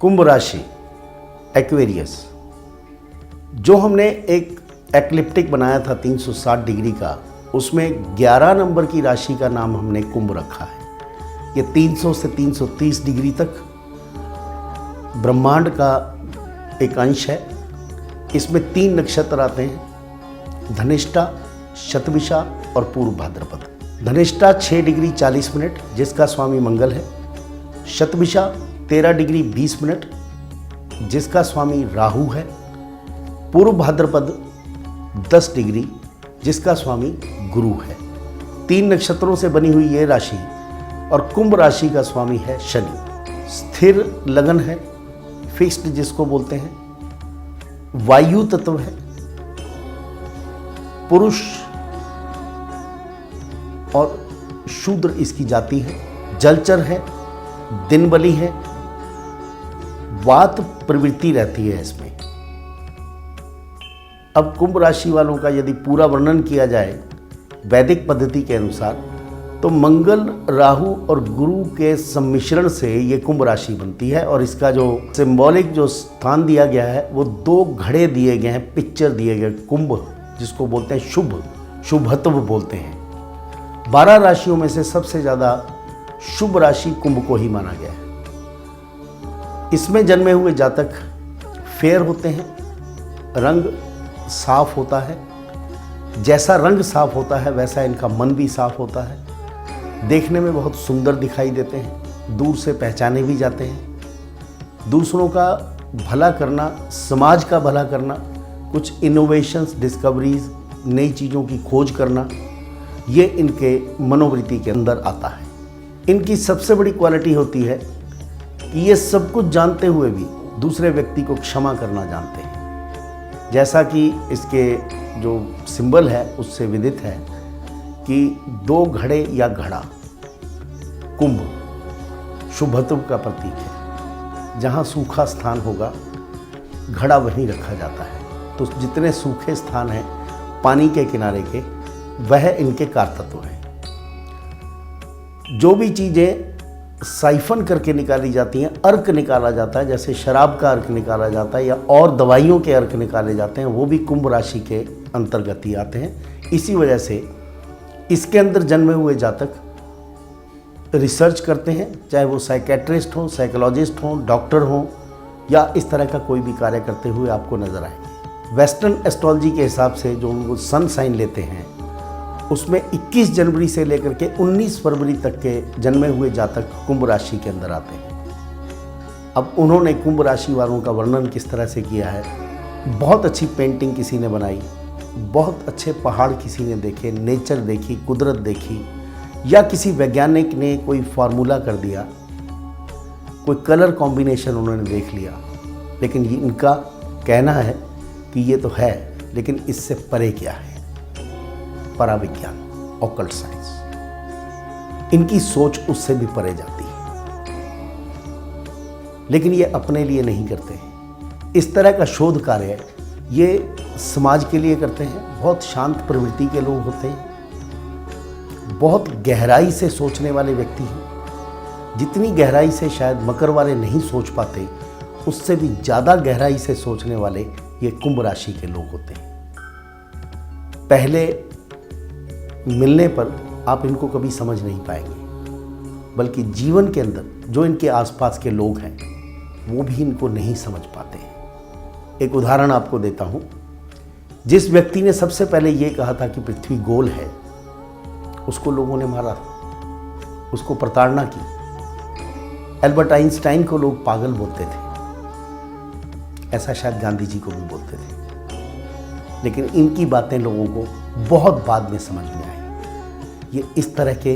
कुंभ राशि एक्वेरियस, जो हमने एक एक्लिप्टिक बनाया था 360 डिग्री का, उसमें 11 नंबर की राशि का नाम हमने कुंभ रखा है। ये 300 से 330 डिग्री तक ब्रह्मांड का एक अंश है। इसमें 3 नक्षत्र आते हैं, धनिष्ठा, शतभिषा और पूर्व भाद्रपद। धनिष्ठा 6 डिग्री 40 मिनट जिसका स्वामी मंगल है। शतभिषा 13 डिग्री 20 मिनट जिसका स्वामी राहु है। पूर्व भाद्रपद 10 डिग्री जिसका स्वामी गुरु है। 3 नक्षत्रों से बनी हुई ये राशि और कुंभ राशि का स्वामी है शनि। स्थिर लगन है, फिक्स्ड जिसको बोलते हैं, वायु तत्व है, पुरुष और शूद्र इसकी जाति है, जलचर है, दिन बली है, वात प्रवृत्ति रहती है इसमें। अब कुंभ राशि वालों का यदि पूरा वर्णन किया जाए वैदिक पद्धति के अनुसार, तो मंगल, राहु और गुरु के सम्मिश्रण से ये कुंभ राशि बनती है। और इसका जो सिंबॉलिक जो स्थान दिया गया है वो 2 घड़े दिए गए हैं, पिक्चर दिए गए। कुंभ जिसको बोलते हैं शुभ, शुभत्व बोलते हैं। 12 राशियों में से सबसे ज़्यादा शुभ राशि कुंभ को ही माना गया है। इसमें जन्मे हुए जातक फेयर होते हैं, रंग साफ होता है। जैसा रंग साफ होता है वैसा इनका मन भी साफ होता है। देखने में बहुत सुंदर दिखाई देते हैं, दूर से पहचाने भी जाते हैं। दूसरों का भला करना, समाज का भला करना, कुछ इनोवेशंस, डिस्कवरीज, नई चीज़ों की खोज करना, ये इनके मनोवृत्ति के अंदर आता है। इनकी सबसे बड़ी क्वालिटी होती है कि ये सब कुछ जानते हुए भी दूसरे व्यक्ति को क्षमा करना जानते हैं। जैसा कि इसके जो सिंबल है उससे विदित है कि 2 घड़े या घड़ा, कुंभ शुभत्व का प्रतीक है। जहाँ सूखा स्थान होगा घड़ा वहीं रखा जाता है। तो जितने सूखे स्थान हैं पानी के किनारे के, वह इनके कारतत्व हैं। जो भी चीज़ें साइफन करके निकाली जाती हैं, अर्क निकाला जाता है, जैसे शराब का अर्क निकाला जाता है या और दवाइयों के अर्क निकाले जाते हैं, वो भी कुंभ राशि के अंतर्गत ही आते हैं। इसी वजह से इसके अंदर जन्मे हुए जातक रिसर्च करते हैं, चाहे वो साइकेट्रिस्ट हों, साइकोलॉजिस्ट हों, डॉक्टर हों या इस तरह का कोई भी कार्य करते हुए आपको नज़र आएंगे। वेस्टर्न एस्ट्रोलॉजी के हिसाब से जो वो सन साइन लेते हैं उसमें 21 जनवरी से लेकर के 19 फरवरी तक के जन्मे हुए जातक कुंभ राशि के अंदर आते हैं। अब उन्होंने कुंभ राशि वालों का वर्णन किस तरह से किया है, बहुत अच्छी पेंटिंग किसी ने बनाई, बहुत अच्छे पहाड़ किसी ने देखे, नेचर देखी, कुदरत देखी, या किसी वैज्ञानिक ने कोई फार्मूला कर दिया, कोई कलर कॉम्बिनेशन उन्होंने देख लिया। लेकिन ये इनका कहना है कि ये तो है, लेकिन इससे परे क्या है, पराविज्ञान, ऑकल्ट साइंस। इनकी सोच उससे भी परे जाती है, लेकिन ये अपने लिए नहीं करते हैं। इस तरह का शोध कार्य ये समाज के लिए करते हैं। बहुत शांत प्रवृत्ति के लोग होते हैं, बहुत गहराई से सोचने वाले व्यक्ति हैं। जितनी गहराई से शायद मकर वाले नहीं सोच पाते, उससे भी ज़्यादा गहराई से सोचने वाले ये कुंभ राशि के लोग होते हैं। पहले मिलने पर आप इनको कभी समझ नहीं पाएंगे, बल्कि जीवन के अंदर जो इनके आसपास के लोग हैं वो भी इनको नहीं समझ पाते हैं। एक उदाहरण आपको देता हूँ। जिस व्यक्ति ने सबसे पहले ये कहा था कि पृथ्वी गोल है, उसको लोगों ने मारा, उसको प्रताड़ना की। एल्बर्ट आइंस्टाइन को लोग पागल बोलते थे, ऐसा शायद गांधी जी को भी बोलते थे। लेकिन इनकी बातें लोगों को बहुत बाद में समझ में आई। ये इस तरह के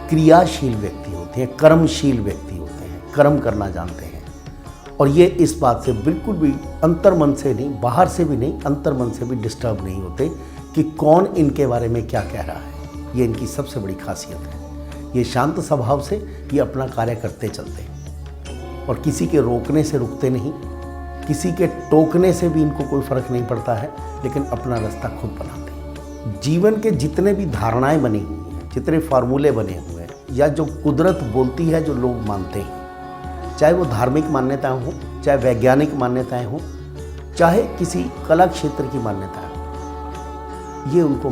क्रियाशील व्यक्ति होते हैं, कर्मशील व्यक्ति होते हैं, कर्म करना जानते हैं। और ये इस बात से बिल्कुल भी अंतर्मन से नहीं, बाहर से भी नहीं, अंतर्मन से भी डिस्टर्ब नहीं होते कि कौन इनके बारे में क्या कह रहा है। ये इनकी सबसे बड़ी खासियत है। ये शांत स्वभाव से ये अपना कार्य करते चलते हैं और किसी के रोकने से रुकते नहीं, किसी के टोकने से भी इनको कोई फर्क नहीं पड़ता है, लेकिन अपना रास्ता खुद बनाते हैं। जीवन के जितने भी धारणाएं बनी हुई हैं, जितने फार्मूले बने हुए हैं, या जो कुदरत बोलती है जो लोग मानते हैं, चाहे वो धार्मिक मान्यताएं हों, चाहे वैज्ञानिक मान्यताएं हों, चाहे किसी कला क्षेत्र की मान्यताएं हों, ये उनको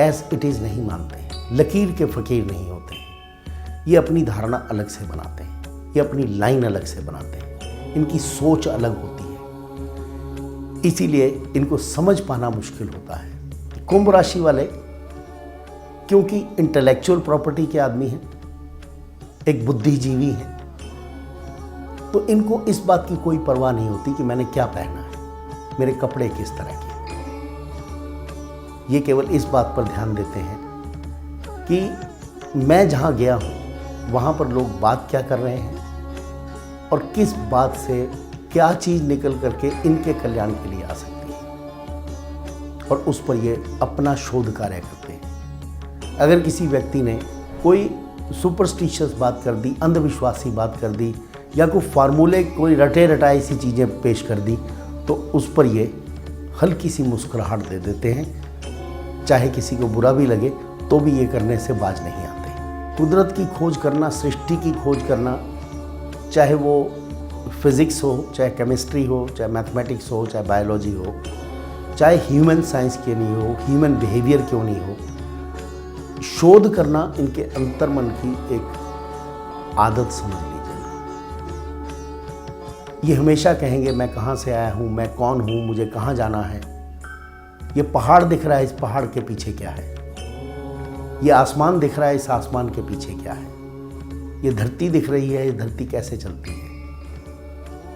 एज इट इज़ नहीं मानते हैं, लकीर के फ़कीर नहीं होते हैं। ये अपनी धारणा अलग से बनाते हैं, ये अपनी लाइन अलग से बनाते हैं, इनकी सोच अलग होती है, इसीलिए इनको समझ पाना मुश्किल होता है। कुंभ राशि वाले क्योंकि इंटेलेक्चुअल प्रॉपर्टी के आदमी हैं, एक बुद्धिजीवी हैं, तो इनको इस बात की कोई परवाह नहीं होती कि मैंने क्या पहना है, मेरे कपड़े किस तरह के। ये केवल इस बात पर ध्यान देते हैं कि मैं जहाँ गया हूँ वहाँ पर लोग बात क्या कर रहे हैं और किस बात से क्या चीज़ निकल करके इनके कल्याण के लिए आ सकती है, और उस पर ये अपना शोध कार्य करते हैं। अगर किसी व्यक्ति ने कोई सुपरस्टिशियस बात कर दी, अंधविश्वासी बात कर दी, या कोई फार्मूले, कोई रटे रटाई सी चीज़ें पेश कर दी, तो उस पर ये हल्की सी मुस्कुराहट दे देते हैं। चाहे किसी को बुरा भी लगे तो भी ये करने से बाज नहीं आते। कुदरत की खोज करना, सृष्टि की खोज करना, चाहे वो फिज़िक्स हो, चाहे केमिस्ट्री हो, चाहे मैथमेटिक्स हो, चाहे बायोलॉजी हो, चाहे ह्यूमन साइंस क्यों नहीं हो, ह्यूमन बिहेवियर क्यों नहीं हो, शोध करना इनके अंतर्मन की एक आदत समझ लीजिए। ये हमेशा कहेंगे मैं कहाँ से आया हूँ, मैं कौन हूँ, मुझे कहाँ जाना है, ये पहाड़ दिख रहा है, इस पहाड़ के पीछे क्या है, ये आसमान दिख रहा है, इस आसमान के पीछे क्या है, ये धरती दिख रही है, ये धरती कैसे चलती है।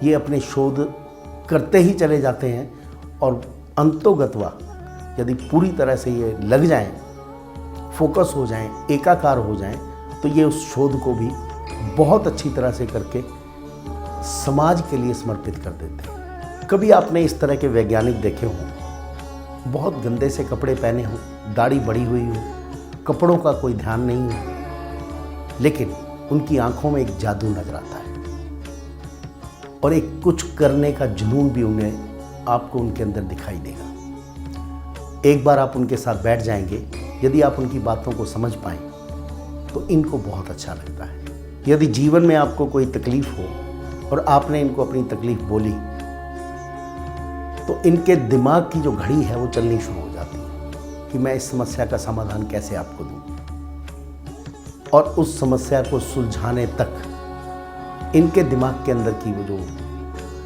ये अपने शोध करते ही चले जाते हैं, और अंतोगत्वा यदि पूरी तरह से ये लग जाएं, फोकस हो जाएं, एकाकार हो जाएं, तो ये उस शोध को भी बहुत अच्छी तरह से करके समाज के लिए समर्पित कर देते हैं। कभी आपने इस तरह के वैज्ञानिक देखे हों, बहुत गंदे से कपड़े पहने हों, दाढ़ी बड़ी हुई हो, कपड़ों का कोई ध्यान नहीं हो, लेकिन उनकी आंखों में एक जादू नजर आता है और एक कुछ करने का जुनून भी उन्हें आपको उनके अंदर दिखाई देगा। एक बार आप उनके साथ बैठ जाएंगे, यदि आप उनकी बातों को समझ पाएं तो इनको बहुत अच्छा लगता है। यदि जीवन में आपको कोई तकलीफ हो और आपने इनको अपनी तकलीफ बोली, तो इनके दिमाग की जो घड़ी है वो चलनी शुरू हो जाती है कि मैं इस समस्या का समाधान कैसे आपको दूं, और उस समस्या को सुलझाने तक इनके दिमाग के अंदर की वो जो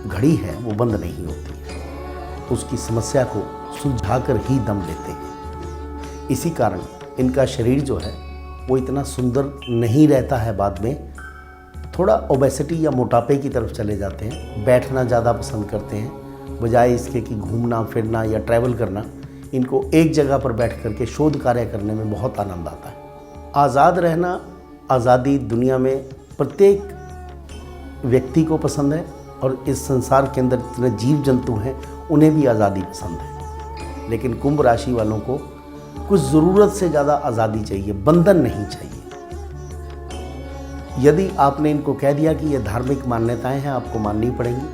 घड़ी है वो बंद नहीं होती है, उसकी समस्या को सुलझाकर ही दम लेते हैं। इसी कारण इनका शरीर जो है वो इतना सुंदर नहीं रहता है, बाद में थोड़ा ओबेसिटी या मोटापे की तरफ चले जाते हैं। बैठना ज़्यादा पसंद करते हैं, बजाय इसके कि घूमना फिरना या ट्रैवल करना। इनको एक जगह पर बैठ करके शोध कार्य करने में बहुत आनंद आता है। आज़ाद रहना, आज़ादी दुनिया में प्रत्येक व्यक्ति को पसंद है, और इस संसार के अंदर जितने जीव जंतु हैं उन्हें भी आज़ादी पसंद है। लेकिन कुंभ राशि वालों को कुछ ज़रूरत से ज़्यादा आज़ादी चाहिए, बंधन नहीं चाहिए। यदि आपने इनको कह दिया कि ये धार्मिक मान्यताएं हैं, आपको माननी पड़ेंगी,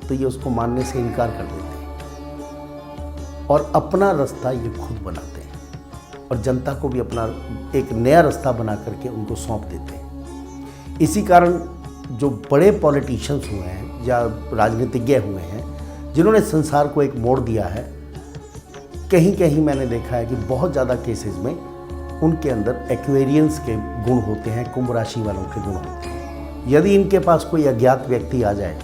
तो ये उसको मानने से इनकार कर देते हैं और अपना रास्ता ये खुद बनाते हैं, और जनता को भी अपना एक नया रास्ता बना करके उनको सौंप देते हैं। इसी कारण जो बड़े पॉलिटिशियंस हुए हैं या राजनीतिज्ञ हुए हैं, जिन्होंने संसार को एक मोड़ दिया है, कहीं कहीं मैंने देखा है कि बहुत ज़्यादा केसेस में उनके अंदर एक्वेरियंस के गुण होते हैं, कुंभ राशि वालों के गुण होते हैं। यदि इनके पास कोई अज्ञात व्यक्ति आ जाए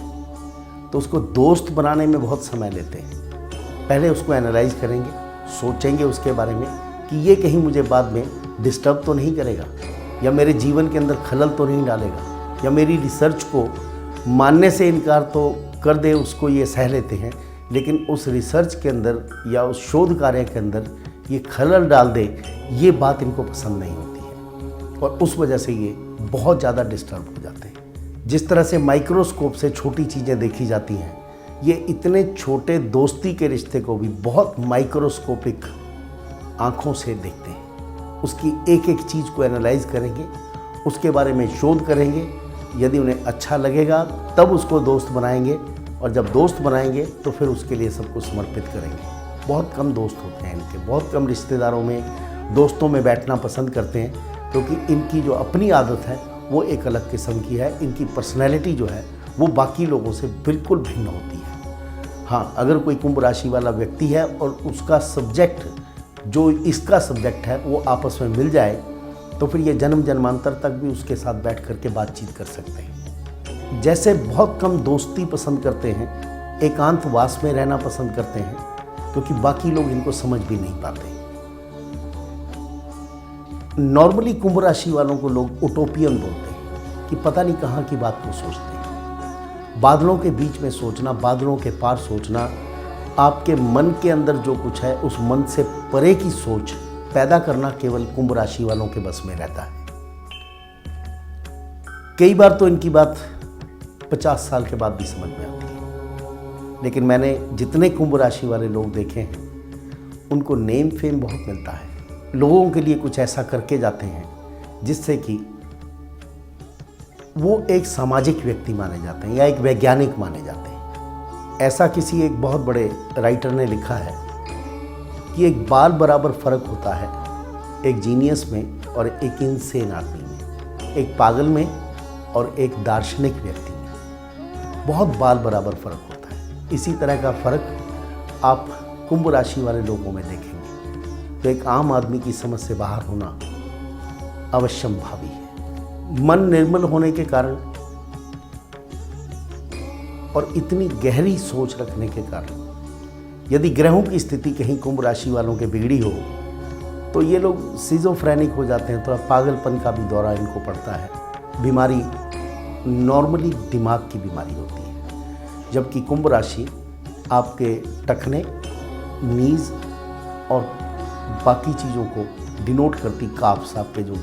तो उसको दोस्त बनाने में बहुत समय लेते हैं। पहले उसको एनालाइज करेंगे, सोचेंगे उसके बारे में कि ये कहीं मुझे बाद में डिस्टर्ब तो नहीं करेगा, या मेरे जीवन के अंदर खलल तो नहीं डालेगा, या मेरी रिसर्च को मानने से इनकार तो कर दे, उसको ये सह लेते हैं, लेकिन उस रिसर्च के अंदर या उस शोध कार्य के अंदर ये खलल डाल दे, ये बात इनको पसंद नहीं होती है, और उस वजह से ये बहुत ज़्यादा डिस्टर्ब हो जाते हैं। जिस तरह से माइक्रोस्कोप से छोटी चीज़ें देखी जाती हैं, ये इतने छोटे दोस्ती के रिश्ते को भी बहुत माइक्रोस्कोपिक आँखों से देखते हैं। उसकी एक एक चीज़ को एनालाइज करेंगे, उसके बारे में शोध करेंगे। यदि उन्हें अच्छा लगेगा तब उसको दोस्त बनाएंगे, और जब दोस्त बनाएंगे तो फिर उसके लिए सब कुछ समर्पित करेंगे। बहुत कम दोस्त होते हैं इनके, बहुत कम रिश्तेदारों में, दोस्तों में बैठना पसंद करते हैं, क्योंकि इनकी जो अपनी आदत है वो एक अलग किस्म की है। इनकी पर्सनैलिटी जो है वो बाकी लोगों से बिल्कुल भिन्न होती है। हाँ, अगर कोई कुंभ राशि वाला व्यक्ति है और उसका सब्जेक्ट जो इसका सब्जेक्ट है वो आपस में मिल जाए तो फिर ये जन्म जन्मांतर तक भी उसके साथ बैठ करके बातचीत कर सकते हैं। जैसे बहुत कम दोस्ती पसंद करते हैं, एकांतवास में रहना पसंद करते हैं, क्योंकि बाकी लोग इनको समझ भी नहीं पाते। नॉर्मली कुंभ राशि वालों को लोग उटोपियन बोलते हैं कि पता नहीं कहाँ की बात को सोचते हैं। बादलों के बीच में सोचना, बादलों के पार सोचना, आपके मन के अंदर जो कुछ है उस मन से परे की सोच पैदा करना केवल कुंभ राशि वालों के बस में रहता है। कई बार तो इनकी बात 50 साल के बाद भी समझ में आती है, लेकिन मैंने जितने कुंभ राशि वाले लोग देखे हैं उनको नेम फेम बहुत मिलता है। लोगों के लिए कुछ ऐसा करके जाते हैं जिससे कि वो एक सामाजिक व्यक्ति माने जाते हैं या एक वैज्ञानिक माने जाते हैं। ऐसा किसी एक बहुत बड़े राइटर ने लिखा है कि एक बाल बराबर फर्क होता है एक जीनियस में और एक इनसेन आदमी में, एक पागल में और एक दार्शनिक व्यक्ति में। बहुत बाल बराबर फर्क होता है। इसी तरह का फर्क आप कुंभ राशि वाले लोगों में देखेंगे। तो एक आम आदमी की समझ से बाहर होना अवश्यम भावी है। मन निर्मल होने के कारण और इतनी गहरी सोच रखने के कारण यदि ग्रहों की स्थिति कहीं कुंभ राशि वालों के बिगड़ी हो तो ये लोग सिजोफ्रेनिक हो जाते हैं, थोड़ा पागलपन का भी दौरा इनको पड़ता है। बीमारी नॉर्मली दिमाग की बीमारी होती है, जबकि कुंभ राशि आपके टखने, नीज और बाकी चीज़ों को डिनोट करती, काफ्स आपके जो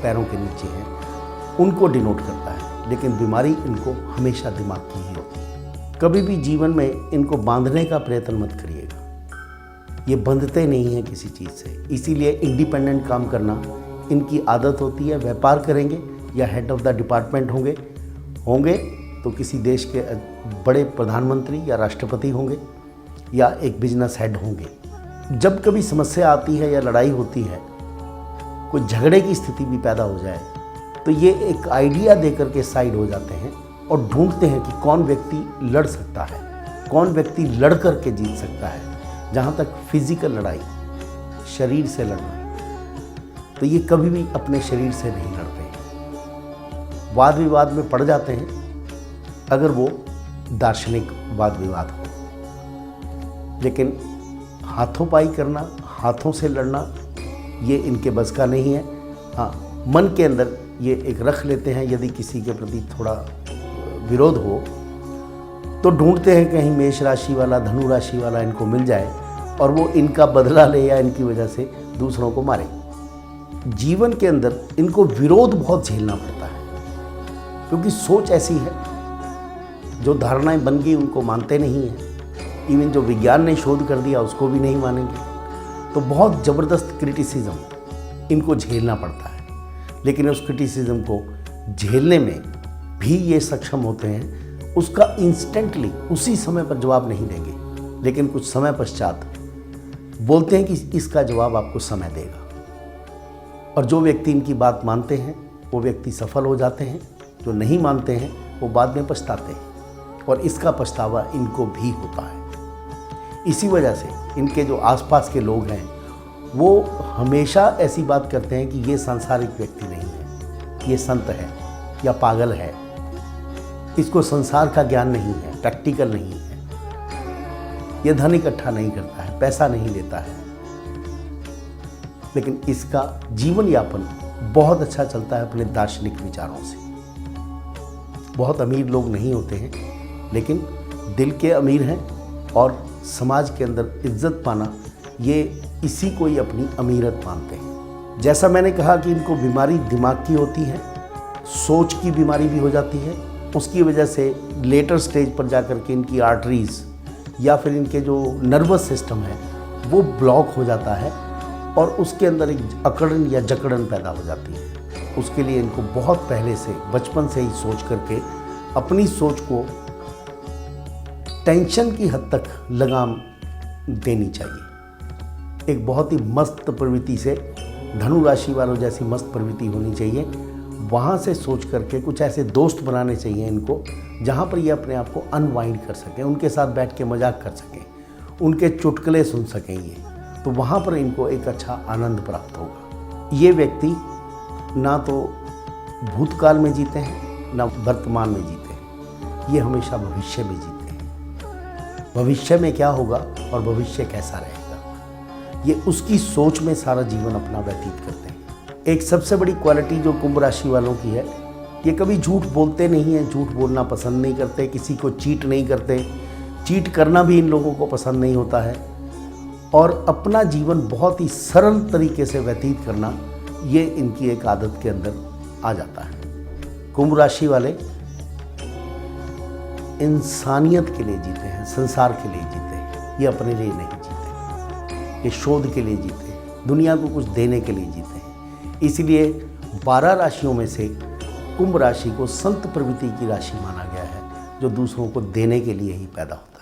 पैरों के नीचे हैं उनको डिनोट करता है, लेकिन बीमारी इनको हमेशा दिमाग की ही होती है। कभी भी जीवन में इनको बांधने का प्रयत्न मत करिएगा, ये बंधते नहीं हैं किसी चीज़ से। इसीलिए इंडिपेंडेंट काम करना इनकी आदत होती है। व्यापार करेंगे या हेड ऑफ द डिपार्टमेंट होंगे तो किसी देश के बड़े प्रधानमंत्री या राष्ट्रपति होंगे या एक बिजनेस हेड होंगे। जब कभी समस्या आती है या लड़ाई होती है, कोई झगड़े की स्थिति भी पैदा हो जाए, तो ये एक आइडिया देकर के साइड हो जाते हैं और ढूंढते हैं कि कौन व्यक्ति लड़ सकता है, कौन व्यक्ति लड़ कर के जीत सकता है। जहाँ तक फिजिकल लड़ाई, शरीर से लड़ना, तो ये कभी भी अपने शरीर से नहीं लड़ते हैं। वाद विवाद में पड़ जाते हैं अगर वो दार्शनिक वाद विवाद हो, लेकिन हाथों पाई करना, हाथों से लड़ना, ये इनके बस का नहीं है। हाँ, मन के अंदर ये एक रख लेते हैं, यदि किसी के प्रति थोड़ा विरोध हो तो ढूंढते हैं कहीं मेष राशि वाला, धनु राशि वाला इनको मिल जाए और वो इनका बदला ले या इनकी वजह से दूसरों को मारे। जीवन के अंदर इनको विरोध बहुत झेलना पड़ता है, क्योंकि सोच ऐसी है, जो धारणाएं बन गई उनको मानते नहीं हैं। इवन जो विज्ञान ने शोध कर दिया उसको भी नहीं मानेंगे। तो बहुत ज़बरदस्त क्रिटिसिज्म इनको झेलना पड़ता है, लेकिन उस क्रिटिसिज्म को झेलने में भी ये सक्षम होते हैं। उसका इंस्टेंटली उसी समय पर जवाब नहीं देंगे, लेकिन कुछ समय पश्चात बोलते हैं कि इसका जवाब आपको समय देगा। और जो व्यक्ति इनकी बात मानते हैं वो व्यक्ति सफल हो जाते हैं, जो नहीं मानते हैं वो बाद में पछताते हैं, और इसका पछतावा इनको भी होता है। इसी वजह से इनके जो आसपास के लोग हैं वो हमेशा ऐसी बात करते हैं कि ये सांसारिक व्यक्ति नहीं है, ये संत है या पागल है, इसको संसार का ज्ञान नहीं है, प्रैक्टिकल नहीं है, ये धन इकट्ठा नहीं करता है, पैसा नहीं लेता है, लेकिन इसका जीवन यापन बहुत अच्छा चलता है अपने दार्शनिक विचारों से। बहुत अमीर लोग नहीं होते हैं, लेकिन दिल के अमीर हैं और समाज के अंदर इज्जत पाना, ये इसी को ही अपनी अमीरत मानते हैं। जैसा मैंने कहा कि इनको बीमारी दिमाग की होती है, सोच की बीमारी भी हो जाती है। उसकी वजह से लेटर स्टेज पर जाकर के इनकी आर्टरीज या फिर इनके जो नर्वस सिस्टम है वो ब्लॉक हो जाता है और उसके अंदर एक अकड़न या जकड़न पैदा हो जाती है। उसके लिए इनको बहुत पहले से, बचपन से ही सोच करके अपनी सोच को टेंशन की हद तक लगाम देनी चाहिए। एक बहुत ही मस्त प्रवृत्ति से, धनु राशि वालों जैसी मस्त प्रवृत्ति होनी चाहिए। वहाँ से सोच करके कुछ ऐसे दोस्त बनाने चाहिए इनको जहाँ पर ये अपने आप को अनवाइंड कर सकें, उनके साथ बैठ के मजाक कर सकें, उनके चुटकुले सुन सकें ये, तो वहाँ पर इनको एक अच्छा आनंद प्राप्त होगा। ये व्यक्ति ना तो भूतकाल में जीते हैं ना वर्तमान में जीते हैं, ये हमेशा भविष्य में जीते हैं। भविष्य में क्या होगा और भविष्य कैसा रहेगा, ये उसकी सोच में सारा जीवन अपना व्यतीत करते हैं। एक सबसे बड़ी क्वालिटी जो कुंभ राशि वालों की है, ये कभी झूठ बोलते नहीं हैं, झूठ बोलना पसंद नहीं करते, किसी को चीट नहीं करते, चीट करना भी इन लोगों को पसंद नहीं होता है, और अपना जीवन बहुत ही सरल तरीके से व्यतीत करना, ये इनकी एक आदत के अंदर आ जाता है। कुंभ राशि वाले इंसानियत के लिए जीते हैं, संसार के लिए जीते हैं, ये अपने लिए नहीं जीते, ये शोध के लिए जीते हैं, दुनिया को कुछ देने के लिए जीते हैं। इसलिए 12 राशियों में से कुंभ राशि को संत प्रवृत्ति की राशि माना गया है, जो दूसरों को देने के लिए ही पैदा होती है।